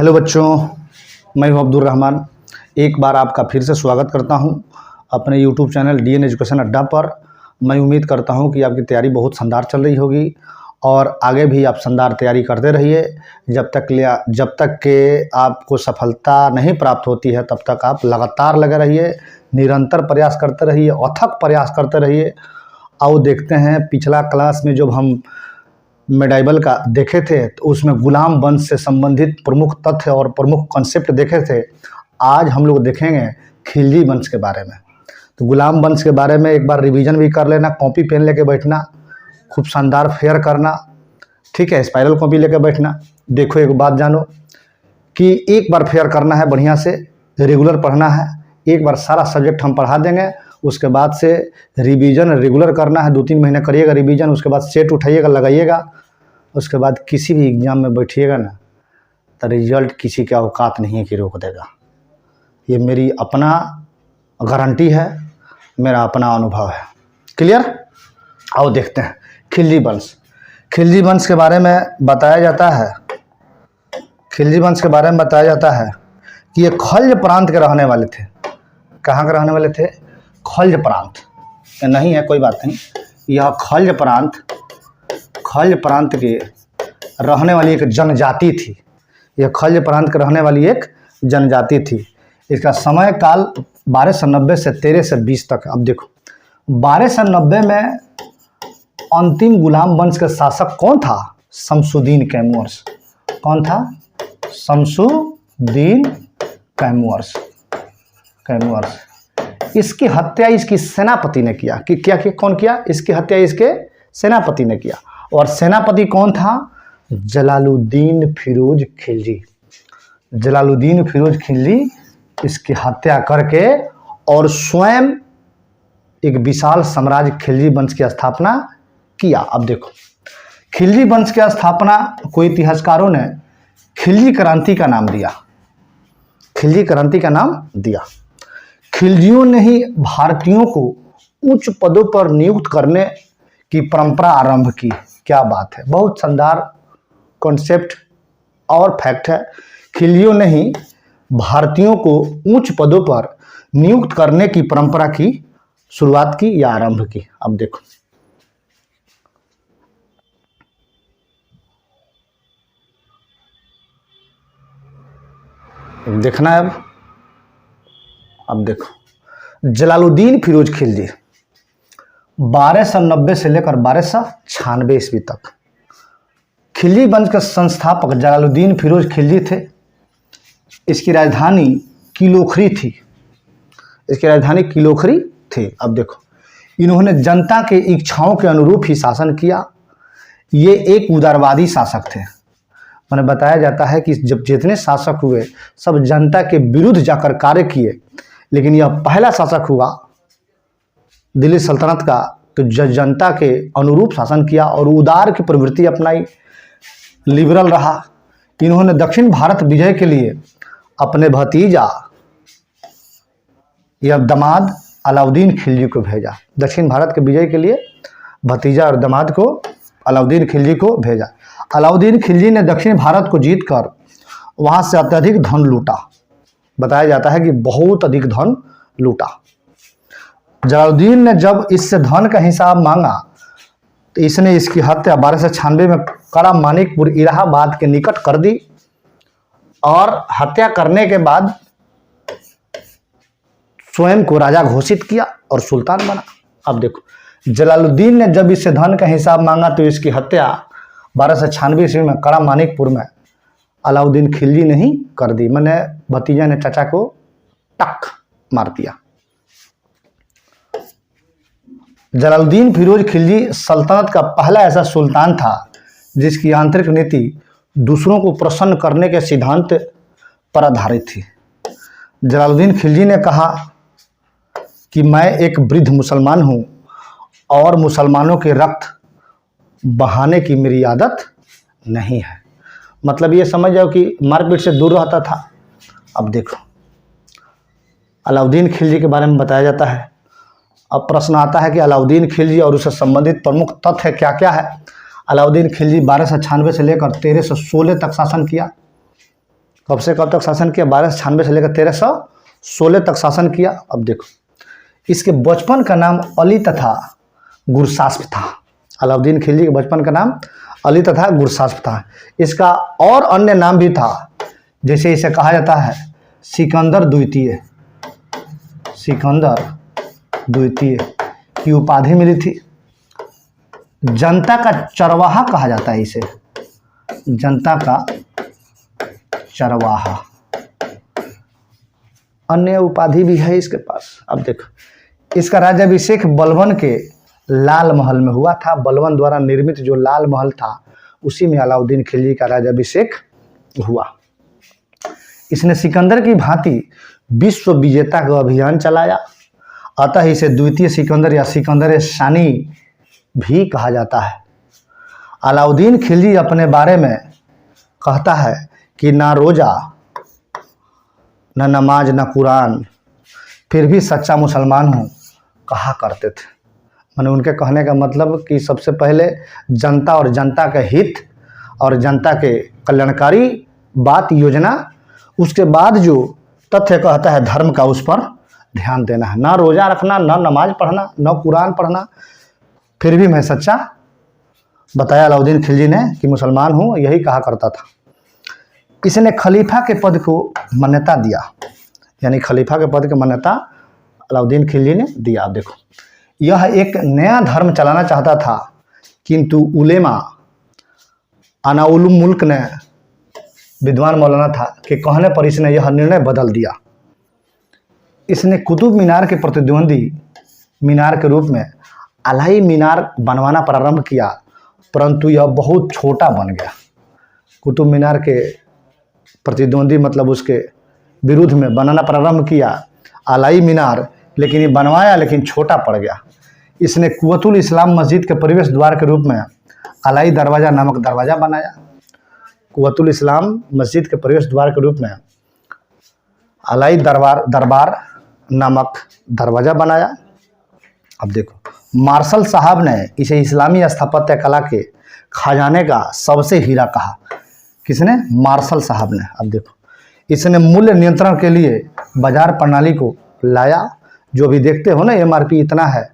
Hello बच्चों, मैं हूं अब्दुल रहमान। एक बार आपका फिर से स्वागत करता हूं अपने यूट्यूब चैनल डीएन एजुकेशन अड्डा पर। मैं उम्मीद करता हूं कि आपकी तैयारी बहुत शानदार चल रही होगी और आगे भी आप शानदार तैयारी करते रहिए। जब तक के आपको सफलता नहीं प्राप्त होती है तब तक आप लगातार लगे रहिए, निरंतर प्रयास करते रहिए, अथक प्रयास करते रहिए। आओ देखते हैं, पिछला क्लास में जब हम मेडाइवल का देखे थे तो उसमें गुलाम वंश से संबंधित प्रमुख तथ्य और प्रमुख कॉन्सेप्ट देखे थे। आज हम लोग देखेंगे खिलजी वंश के बारे में। तो गुलाम वंश के बारे में एक बार रिवीजन भी कर लेना, कॉपी पेन लेके बैठना, खूब शानदार फेयर करना, ठीक है। स्पाइरल कॉपी लेके बैठना। देखो एक बात जानो कि एक बार फेयर करना है, बढ़िया से रेगुलर पढ़ना है। एक बार सारा सब्जेक्ट हम पढ़ा देंगे, उसके बाद से रिवीजन रेगुलर करना है। 2-3 महीने करिएगा रिवीजन, उसके बाद सेट उठाइएगा, लगाइएगा। उसके बाद किसी भी एग्ज़ाम में बैठिएगा ना तो रिजल्ट किसी के औकात नहीं है कि रोक देगा। ये मेरी अपना गारंटी है, मेरा अपना अनुभव है। क्लियर? आओ देखते हैं खिलजी वंश। खिलजी वंश के बारे में बताया जाता है, खिलजी वंश के बारे में बताया जाता है कि ये खल्ज प्रांत के रहने वाले थे। कहाँ के रहने वाले थे? खल्ज प्रांत। नहीं है कोई बात नहीं, यह खल्ज प्रांत के रहने वाली एक जनजाति थी। यह खल्ज प्रांत के रहने वाली एक जनजाति थी। इसका समय काल 1290 से 1320 तक। अब देखो 1290 में अंतिम गुलाम वंश का शासक कौन था? शमसुद्दीन कैमूर्स। कौन था? शमसुद्दीन कैमूर्स। इसकी हत्या इसकी सेनापति ने किया। कि क्या कौन किया? इसकी हत्या इसके सेनापति ने किया। और सेनापति कौन था? जलालुद्दीन फिरोज खिलजी। जलालुद्दीन फिरोज खिलजी इसकी हत्या करके और स्वयं एक विशाल साम्राज्य खिलजी वंश की स्थापना किया। अब देखो खिलजी वंश की स्थापना कोई इतिहासकारों ने खिलजी क्रांति का नाम दिया। खिलजी क्रांति का नाम दिया। खिलजियों ने ही भारतीयों को उच्च पदों पर नियुक्त करने की परंपरा आरंभ की। क्या बात है, बहुत शानदार कॉन्सेप्ट और फैक्ट है। खिलजियों ने ही भारतीयों को उच्च पदों पर नियुक्त करने की परंपरा की शुरुआत की या आरंभ की। अब देखो देखना है। अब देखो जलालुद्दीन फिरोज खिलजी 1290 से लेकर 1296 ईस्वी तक खिलजी वंश के संस्थापक जलालुद्दीन फिरोज खिलजी थे। इसकी राजधानी किलोखरी थी। इसकी राजधानी किलोखरी थी। अब देखो इन्होंने जनता के इच्छाओं के अनुरूप ही शासन किया। ये एक उदारवादी शासक थे। मैंने बताया जाता है कि जब जितने शासक हुए सब जनता के विरुद्ध जाकर कार्य किए, लेकिन यह पहला शासक हुआ दिल्ली सल्तनत का तो जनता के अनुरूप शासन किया और उदार की प्रवृत्ति अपनाई, लिबरल रहा। इन्होंने दक्षिण भारत विजय के लिए अपने भतीजा या दामाद अलाउद्दीन खिलजी को भेजा। दक्षिण भारत के विजय के लिए भतीजा और दामाद को अलाउद्दीन खिलजी को भेजा। अलाउद्दीन खिलजी ने दक्षिण भारत को जीतकर वहां से अत्यधिक धन लूटा। बताया जाता है कि बहुत अधिक धन लूटा। जलालुद्दीन ने जब इससे धन का हिसाब मांगा तो इसने इसकी हत्या 1296 में कड़ा मानिकपुर इलाहाबाद के निकट कर दी और हत्या करने के बाद स्वयं को राजा घोषित किया और सुल्तान बना। अब देखो जलालुद्दीन ने जब इससे धन का हिसाब मांगा तो इसकी हत्या 1296 ईस्वी में कड़ा मानिकपुर में अलाउद्दीन खिलजी ने ही कर दी। मैंने भतीजा ने चाचा को टक मार दिया। जलालुद्दीन फिरोज खिलजी सल्तनत का पहला ऐसा सुल्तान था जिसकी आंतरिक नीति दूसरों को प्रसन्न करने के सिद्धांत पर आधारित थी। जलालुद्दीन खिलजी ने कहा कि मैं एक वृद्ध मुसलमान हूँ और मुसलमानों के रक्त बहाने की मेरी आदत नहीं है। मतलब ये समझ जाओ कि मारपीट से दूर रहता था। अब देखो अलाउद्दीन खिलजी के बारे में बताया जाता है। अब प्रश्न आता है कि अलाउद्दीन खिलजी और उससे संबंधित प्रमुख तथ्य क्या क्या है। अलाउद्दीन खिलजी 1296 से लेकर 1316 तक शासन किया। कब से कब तक शासन किया? 1296 से लेकर 1316 तक शासन किया। अब देखो, इसके बचपन का नाम अली तथा गुरसास्प था। अलाउद्दीन खिलजी के बचपन का नाम अली तथा गुरसास्प था। इसका और अन्य नाम भी था, जैसे इसे कहा जाता है सिकंदर द्वितीय। सिकंदर द्वितीय की उपाधि मिली थी। जनता का चरवाहा कहा जाता है इसे, जनता का चरवाहा। अन्य उपाधि भी है इसके पास। अब देखो, इसका राज्याभिषेक बलबन के लाल महल में हुआ था। बलबन द्वारा निर्मित जो लाल महल था उसी में अलाउद्दीन खिलजी का राज्याभिषेक हुआ। इसने सिकंदर की भांति विश्व विजेता का अभियान चलाया, अतः इसे द्वितीय सिकंदर या सिकंदर सानी भी कहा जाता है। अलाउद्दीन खिलजी अपने बारे में कहता है कि ना रोज़ा, न नमाज, न कुरान, फिर भी सच्चा मुसलमान हूँ कहा करते थे। मैंने उनके कहने का मतलब कि सबसे पहले जनता और जनता के हित और जनता के कल्याणकारी बात योजना, उसके बाद जो तथ्य कहता है धर्म का, उस पर ध्यान देना है। ना रोज़ा रखना, ना नमाज पढ़ना, ना कुरान पढ़ना, फिर भी मैं सच्चा बताया अलाउद्दीन खिलजी ने कि मुसलमान हूँ, यही कहा करता था। इसने खलीफा के पद को मान्यता दिया, यानी खलीफा के पद की मान्यता अलाउद्दीन खिलजी ने दिया। आप देखो, यह एक नया धर्म चलाना चाहता था, किंतु उलेमा अनाउलुम मुल्क ने, विद्वान मौलाना था, के कहने पर इसने यह निर्णय बदल दिया। इसने कुतुब मीनार के प्रतिद्वंदी मीनार के रूप में अलाई मीनार बनवाना प्रारंभ किया, परंतु यह बहुत छोटा बन गया। कुतुब मीनार के प्रतिद्वंदी मतलब उसके विरुद्ध में बनाना प्रारंभ किया अलाई मीनार, लेकिन ये बनवाया लेकिन छोटा पड़ गया। इसने कुव्वतुल इस्लाम मस्जिद के प्रवेश द्वार के रूप में अलाई दरवाज़ा नामक दरवाज़ा बनाया। कुव्वतुल इस्लाम मस्जिद के प्रवेश द्वार के रूप में अलाई दरबार नामक दरवाज़ा बनाया। अब देखो, मार्शल साहब ने इसे इस्लामी स्थापत्य कला के खजाने का सबसे हीरा कहा। किसने? मार्शल साहब ने। अब देखो, इसने मूल्य नियंत्रण के लिए बाजार प्रणाली को लाया। जो भी देखते हो ना, MRP इतना है,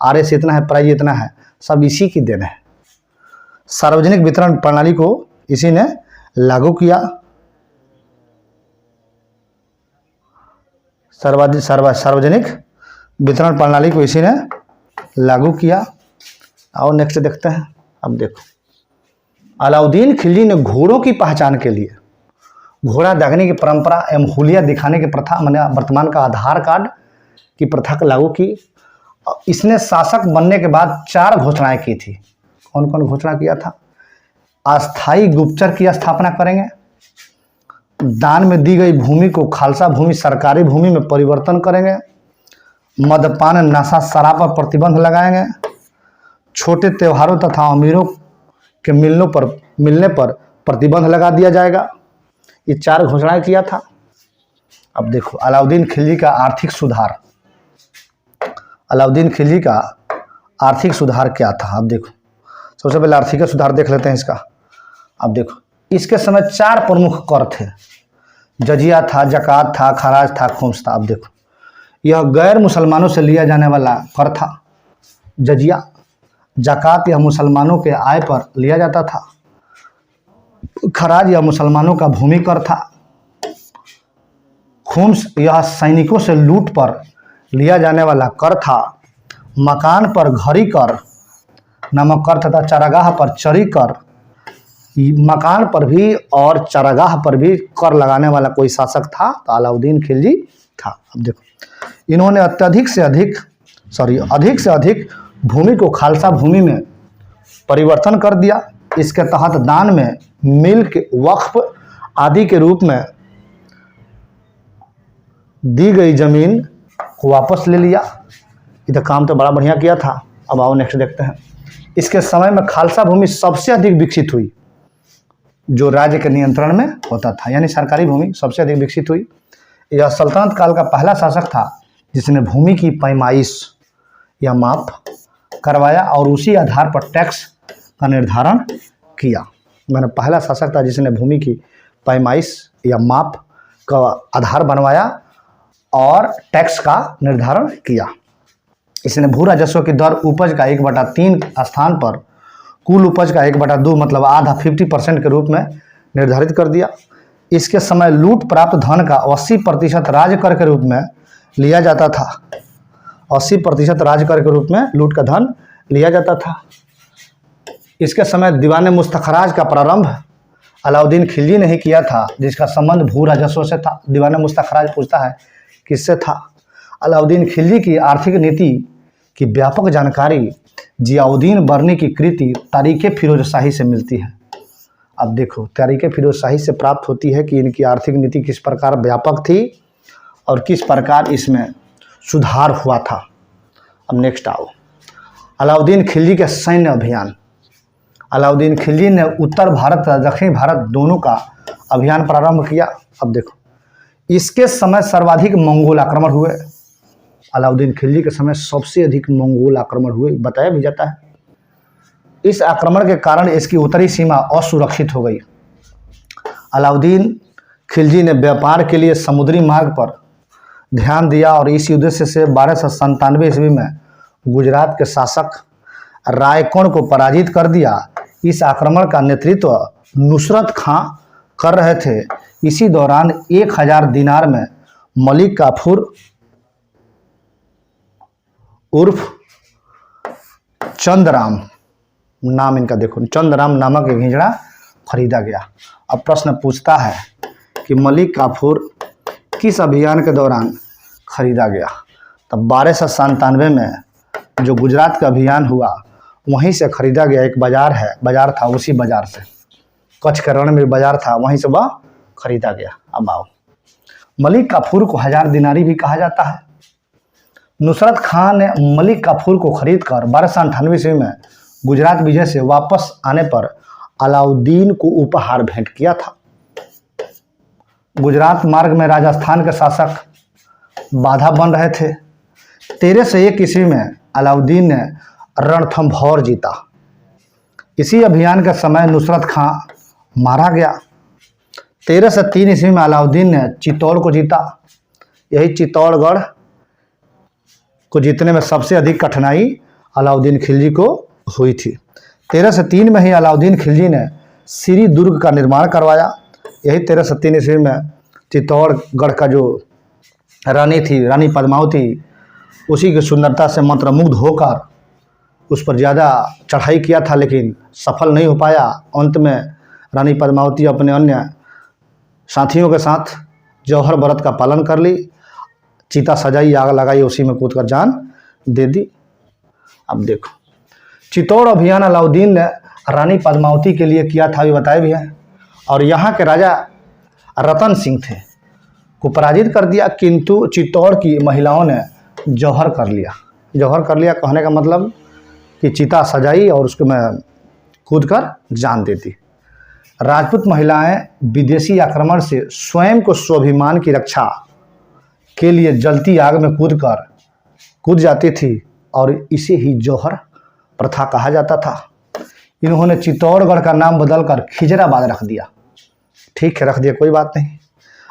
RS इतना है, प्राइस इतना है, सब इसी की देन है। सार्वजनिक वितरण प्रणाली को इसी ने लागू किया। सार्वजनिक वितरण प्रणाली को इसी ने लागू किया। और नेक्स्ट देखते हैं। अब देखो, अलाउद्दीन खिलजी ने घोड़ों की पहचान के लिए घोड़ा दागने की परंपरा एवं हुलिया दिखाने की प्रथा, माने वर्तमान का आधार कार्ड की प्रथा को लागू की। इसने शासक बनने के बाद 4 घोषणाएं की थी। कौन कौन घोषणा किया था? अस्थाई गुप्तचर की स्थापना करेंगे, दान में दी गई भूमि को खालसा भूमि सरकारी भूमि में परिवर्तन करेंगे, मदपान नशा शराब पर प्रतिबंध लगाएंगे, छोटे त्योहारों तथा अमीरों के मिलने पर प्रतिबंध लगा दिया जाएगा। ये 4 घोषणाएं किया था। अब देखो, अलाउद्दीन खिलजी का आर्थिक सुधार। अलाउद्दीन खिलजी का आर्थिक सुधार क्या था? अब देखो, सबसे पहले आर्थिक सुधार देख लेते हैं इसका। अब देखो, इसके समय 4 प्रमुख कर थे। जजिया था, जकात था, खराज था, खुम्स था। अब देखो, यह गैर मुसलमानों से लिया जाने वाला कर था। जजिया, जकात यह मुसलमानों के आय पर लिया जाता था। खराज यह मुसलमानों का भूमि कर था। खुम्स यह सैनिकों से लूट पर लिया जाने वाला कर था। मकान पर घरी कर नामक कर तथा चारागाह पर चरी कर। मकान पर भी और चारागाह पर भी कर लगाने वाला कोई शासक था तो अलाउद्दीन खिलजी था। अब देखो, इन्होंने अधिक से अधिक भूमि को खालसा भूमि में परिवर्तन कर दिया। इसके तहत दान में मिल्क, वक्फ आदि के रूप में दी गई जमीन को वापस ले लिया। इधर काम तो बड़ा बढ़िया किया था। अब आओ नेक्स्ट देखते हैं। इसके समय में खालसा भूमि सबसे अधिक विकसित हुई, जो राज्य के नियंत्रण में होता था, यानी सरकारी भूमि सबसे अधिक विकसित हुई। यह सल्तनत काल का पहला शासक था जिसने भूमि की पैमाइश या माप करवाया और उसी आधार पर टैक्स का निर्धारण किया। मैंने पहला शासक था जिसने भूमि की पैमाइश या माप का आधार बनवाया और टैक्स का निर्धारण किया। इसने भू राजस्व की दर उपज का 1/3 स्थान पर कुल उपज का 1/2 मतलब आधा 50% के रूप में निर्धारित कर दिया। इसके समय लूट प्राप्त धन का 80% राजकर के रूप में लिया जाता था। 80% राजकर के रूप में लूट का धन लिया जाता था। इसके समय दीवान मुस्तखराज का प्रारंभ अलाउद्दीन खिलजी ने ही किया था, जिसका संबंध भू राजस्व से था। दीवान मुस्तखराज पूछता है किससे था। अलाउद्दीन खिलजी की आर्थिक नीति की व्यापक जानकारी जियाउद्दीन बर्नी की कृति तारीख़ फिरोज शाही से मिलती है। अब देखो, तारीख़ फिरोज शाही से प्राप्त होती है कि इनकी आर्थिक नीति किस प्रकार व्यापक थी और किस प्रकार इसमें सुधार हुआ था। अब नेक्स्ट आओ, अलाउद्दीन खिलजी के सैन्य अभियान। अलाउद्दीन खिलजी ने उत्तर भारत तथा दक्षिण भारत दोनों का अभियान प्रारंभ किया। अब देखो, इसके समय सर्वाधिक मंगोल आक्रमण हुए। अलाउद्दीन खिलजी के समय सबसे अधिक मंगोल आक्रमण हुए, बताया भी जाता है। इस आक्रमण के कारण इसकी उत्तरी सीमा असुरक्षित हो गई। अलाउद्दीन खिलजी ने व्यापार के लिए समुद्री मार्ग पर ध्यान दिया और इस उद्देश्य से 1297 ईस्वी में गुजरात के शासक रायकोण को पराजित कर दिया। इस आक्रमण का नेतृत्व नुसरत खां कर रहे थे। इसी दौरान 1000 दिनार में मलिक काफूर उर्फ चंदराम, नाम इनका देखो, चंदराम नामक एक हिजड़ा खरीदा गया। अब प्रश्न पूछता है कि मलिक काफूर किस अभियान के दौरान खरीदा गया। तब 1297 में जो गुजरात का अभियान हुआ वहीं से खरीदा गया। एक बाजार था, उसी बाजार से, कच्छ के रण में बाजार था, वहीं से वह खरीदा गया। अब आओ, मलिक काफूर को 1000 दिनारी भी कहा जाता है। नुसरत खां ने मलिक काफूर को खरीद कर 1298 ईस्वी में गुजरात विजय से वापस आने पर अलाउद्दीन को उपहार भेंट किया था। गुजरात मार्ग में राजस्थान के शासक बाधा बन रहे थे। 1301 ईस्वी में अलाउद्दीन ने रणथंभौर जीता। इसी अभियान के समय नुसरत खां मारा गया। 1303 ईस्वी में अलाउद्दीन ने चित्तौड़ को जीता। यही चित्तौड़गढ़ को जीतने में सबसे अधिक कठिनाई अलाउद्दीन खिलजी को हुई थी। 1303 में ही अलाउद्दीन खिलजी ने सिरी दुर्ग का निर्माण करवाया। यही 1303 ईस्वी में चित्तौड़गढ़ का जो रानी थी, रानी पद्मावती, उसी की सुंदरता से मंत्रमुग्ध होकर उस पर ज़्यादा चढ़ाई किया था, लेकिन सफल नहीं हो पाया। अंत में रानी पद्मावती अपने अन्य साथियों के साथ जौहर व्रत का पालन कर ली, चिता सजाई, आग लगाई, उसी में कूदकर जान दे दी। अब देखो, चित्तौड़ अभियान अलाउद्दीन ने रानी पद्मावती के लिए किया था, अभी बताया भी है, और यहाँ के राजा रतन सिंह थे को पराजित कर दिया। किंतु चित्तौड़ की महिलाओं ने जौहर कर लिया। जौहर कर लिया कहने का मतलब कि चिता सजाई और उसको में कूद कर जान देती। राजपूत महिलाएं विदेशी आक्रमण से स्वयं को स्वाभिमान की रक्षा के लिए जलती आग में कूद जाती थी और इसे ही जौहर प्रथा कहा जाता था। इन्होंने चित्तौड़गढ़ का नाम बदलकर खिजराबाद रख दिया। ठीक है, रख दिया, कोई बात नहीं।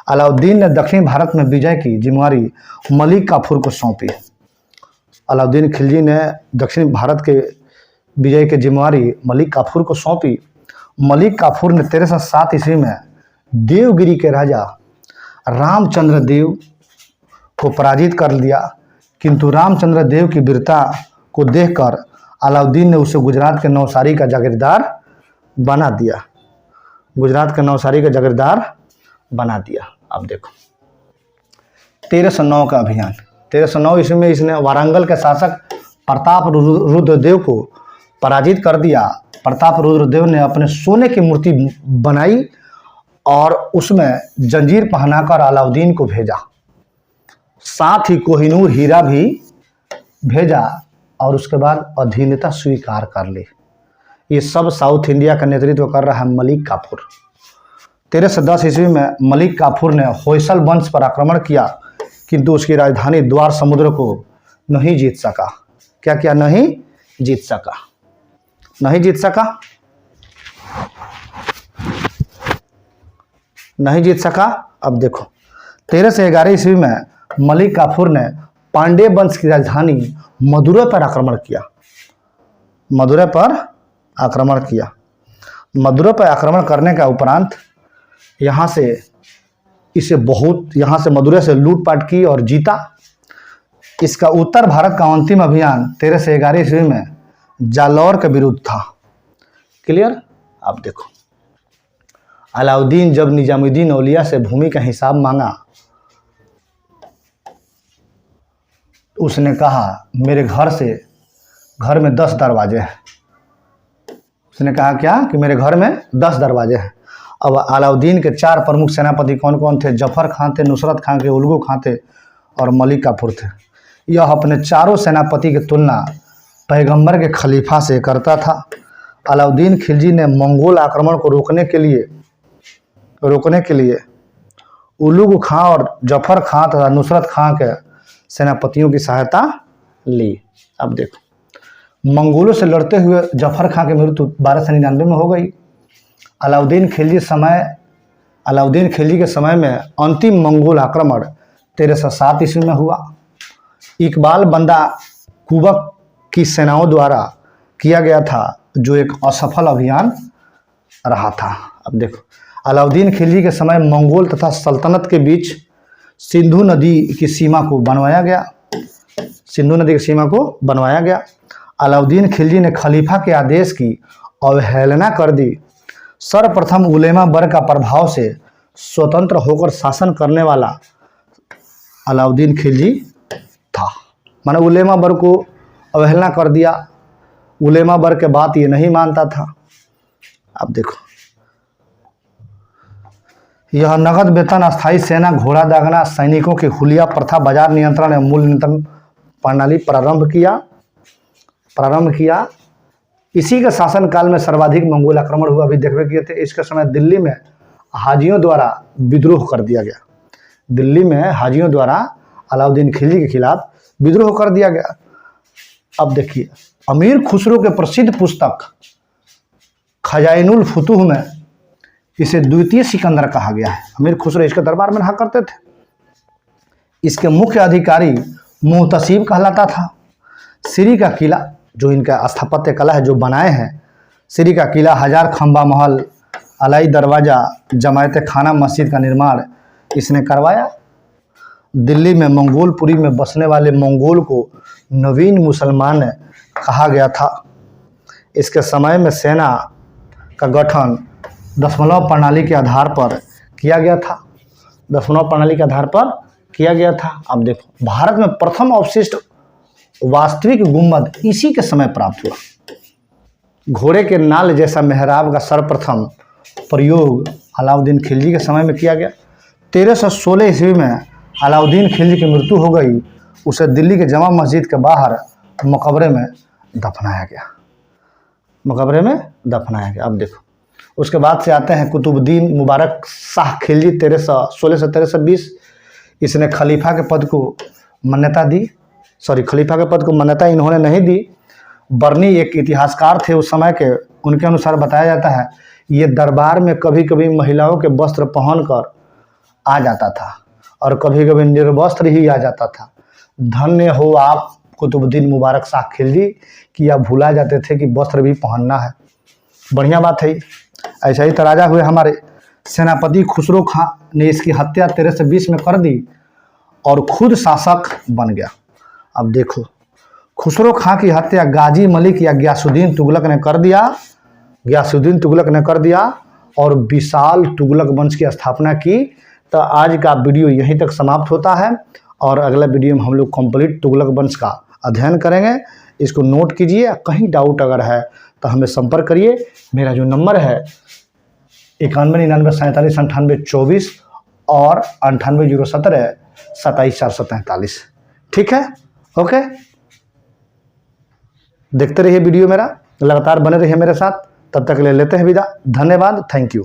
अलाउद्दीन ने दक्षिण भारत में विजय की जिम्मेदारी मलिक काफूर को सौंपी। अलाउद्दीन खिलजी ने दक्षिण भारत के विजय की जिम्मेदारी मलिक काफूर को सौंपी। मलिक काफूर ने 1307 ईस्वी में देवगिरी के राजा रामचंद्र देव को पराजित कर दिया। किंतु रामचंद्र देव की वीरता को देखकर अलाउद्दीन ने उसे गुजरात के नवसारी का जागीरदार बना दिया। गुजरात के नवसारी का जागीरदार बना दिया। अब देखो, 1309 का अभियान। 1309 ईस्वी में इसने वारंगल के शासक प्रताप रुद्रदेव को पराजित कर दिया। प्रताप रुद्रदेव ने अपने सोने की मूर्ति बनाई और उसमें जंजीर पहनाकर अलाउद्दीन को भेजा। साथ ही कोहिनूर हीरा भी भेजा और उसके बाद अधीनता स्वीकार कर ली। ये सब साउथ इंडिया का नेतृत्व कर रहा है मलिक काफूर। 1310 ईस्वी में मलिक काफूर ने होयसल वंश पर आक्रमण किया, किंतु उसकी राजधानी द्वार समुद्र को नहीं जीत सका। क्या क्या नहीं जीत सका? नहीं जीत सका। नहीं जीत सका। अब देखो 1311 ईस्वी में मलिक काफूर ने पांड्य वंश की राजधानी मदुरै पर आक्रमण किया। मदुरै पर आक्रमण किया। मदुरै पर आक्रमण करने का उपरांत यहाँ से मदुरै से लूटपाट की और जीता। इसका उत्तर भारत का अंतिम अभियान 1311 ईस्वी में जालौर के विरुद्ध था। क्लियर। अब देखो अलाउद्दीन जब निजामुद्दीन औलिया से भूमि का हिसाब मांगा, उसने कहा मेरे घर में 10 दरवाजे हैं। उसने कहा क्या कि मेरे घर में 10 दरवाजे हैं। अब अलाउद्दीन के 4 प्रमुख सेनापति कौन कौन थे? जफर खान थे, नुसरत खान थे, उलगू खान थे और मलिक काफूर थे। यह अपने चारों सेनापति की तुलना पैगंबर के खलीफा से करता था। अलाउद्दीन खिलजी ने मंगोल आक्रमण को रोकने के लिए उलगू खां और जफर खां तथा नुसरत खां के सेनापतियों की सहायता ली। अब देखो मंगोलों से लड़ते हुए जफर खां की मृत्यु 1299 में हो गई। अलाउद्दीन खिलजी के समय में अंतिम मंगोल आक्रमण 1307 ईस्वी में हुआ। इकबाल बंदा कुबक की सेनाओं द्वारा किया गया था, जो एक असफल अभियान रहा था। अब देखो अलाउद्दीन खिलजी के समय मंगोल तथा सल्तनत के बीच सिंधु नदी की सीमा को बनवाया गया। अलाउद्दीन खिलजी ने खलीफा के आदेश की अवहेलना कर दी। सर्वप्रथम उलेमा वर्ग का प्रभाव से स्वतंत्र होकर शासन करने वाला अलाउद्दीन खिलजी था। माने उलेमा वर्ग को अवहेलना कर दिया। उलेमा वर्ग के बात ये नहीं मानता था। अब देखो यह नगद वेतन, अस्थायी सेना, घोड़ा दागना, सैनिकों की हुलिया प्रथा, बाजार नियंत्रण एवं मूल्य नियंत्रण प्रणाली प्रारंभ किया। इसी के शासनकाल में सर्वाधिक मंगोल आक्रमण हुआ, अभी देखबे किए थे। इसके समय दिल्ली में हाजियों द्वारा विद्रोह कर दिया गया। दिल्ली में हाजियों द्वारा अलाउद्दीन खिलजी के खिलाफ विद्रोह कर दिया गया। अब देखिए अमीर खुसरो के प्रसिद्ध पुस्तक खजाइनुल फुतूह में इसे द्वितीय सिकंदर कहा गया है। अमीर खुसरो इसके दरबार में रहा करते थे। इसके मुख्य अधिकारी मुहतसिब कहलाता था। सिरी का किला, जो इनका स्थापत्य कला है जो बनाए हैं, सिरी का किला, 1000 खंबा महल, अलाई दरवाज़ा, जमायत खाना मस्जिद का निर्माण इसने करवाया। दिल्ली में मंगोलपुरी में बसने वाले मंगोल को नवीन मुसलमान कहा गया था। इसके समय में सेना का गठन दशमलव प्रणाली के आधार पर किया गया था। अब देखो भारत में प्रथम अवशिष्ट वास्तविक गुंबद इसी के समय प्राप्त हुआ। घोड़े के नाल जैसा मेहराब का सर्वप्रथम प्रयोग अलाउद्दीन खिलजी के समय में किया गया। 1316 ईस्वी में अलाउद्दीन खिलजी की मृत्यु हो गई। उसे दिल्ली के जमा मस्जिद के बाहर मकबरे में दफनाया गया। अब देखो उसके बाद से आते हैं कुतुबुद्दीन मुबारक शाह खिलजी 1316 से 1320। इसने खलीफा के पद को मान्यता इन्होंने नहीं दी। बर्नी एक इतिहासकार थे उस समय के, उनके अनुसार बताया जाता है ये दरबार में कभी कभी महिलाओं के वस्त्र पहनकर आ जाता था और कभी कभी निर्वस्त्र ही आ जाता था। धन्य हो आप कुतुबुद्दीन मुबारक शाह खिलजी कि आप भुला जाते थे कि वस्त्र भी पहनना है। बढ़िया बात है। ऐसा ही तराजा हुए हमारे सेनापति खुसरो खां ने इसकी हत्या 1320 में कर दी और खुद शासक बन गया। अब देखो खुसरो खां की हत्या गाजी मलिक या गयासुद्दीन तुगलक ने कर दिया और विशाल तुगलक वंश की स्थापना की। तो आज का वीडियो यहीं तक समाप्त होता है और अगला वीडियो में हम लोग कंप्लीट तुगलक वंश का अध्ययन करेंगे। इसको नोट कीजिए। कहीं डाउट अगर है तो हमें संपर्क करिए। मेरा जो नंबर है 9199479824 और 9807727443। ठीक है, ओके। देखते रहिए वीडियो मेरा, लगातार बने रहिए मेरे साथ। तब तक ले लेते हैं विदा। धन्यवाद, थैंक यू।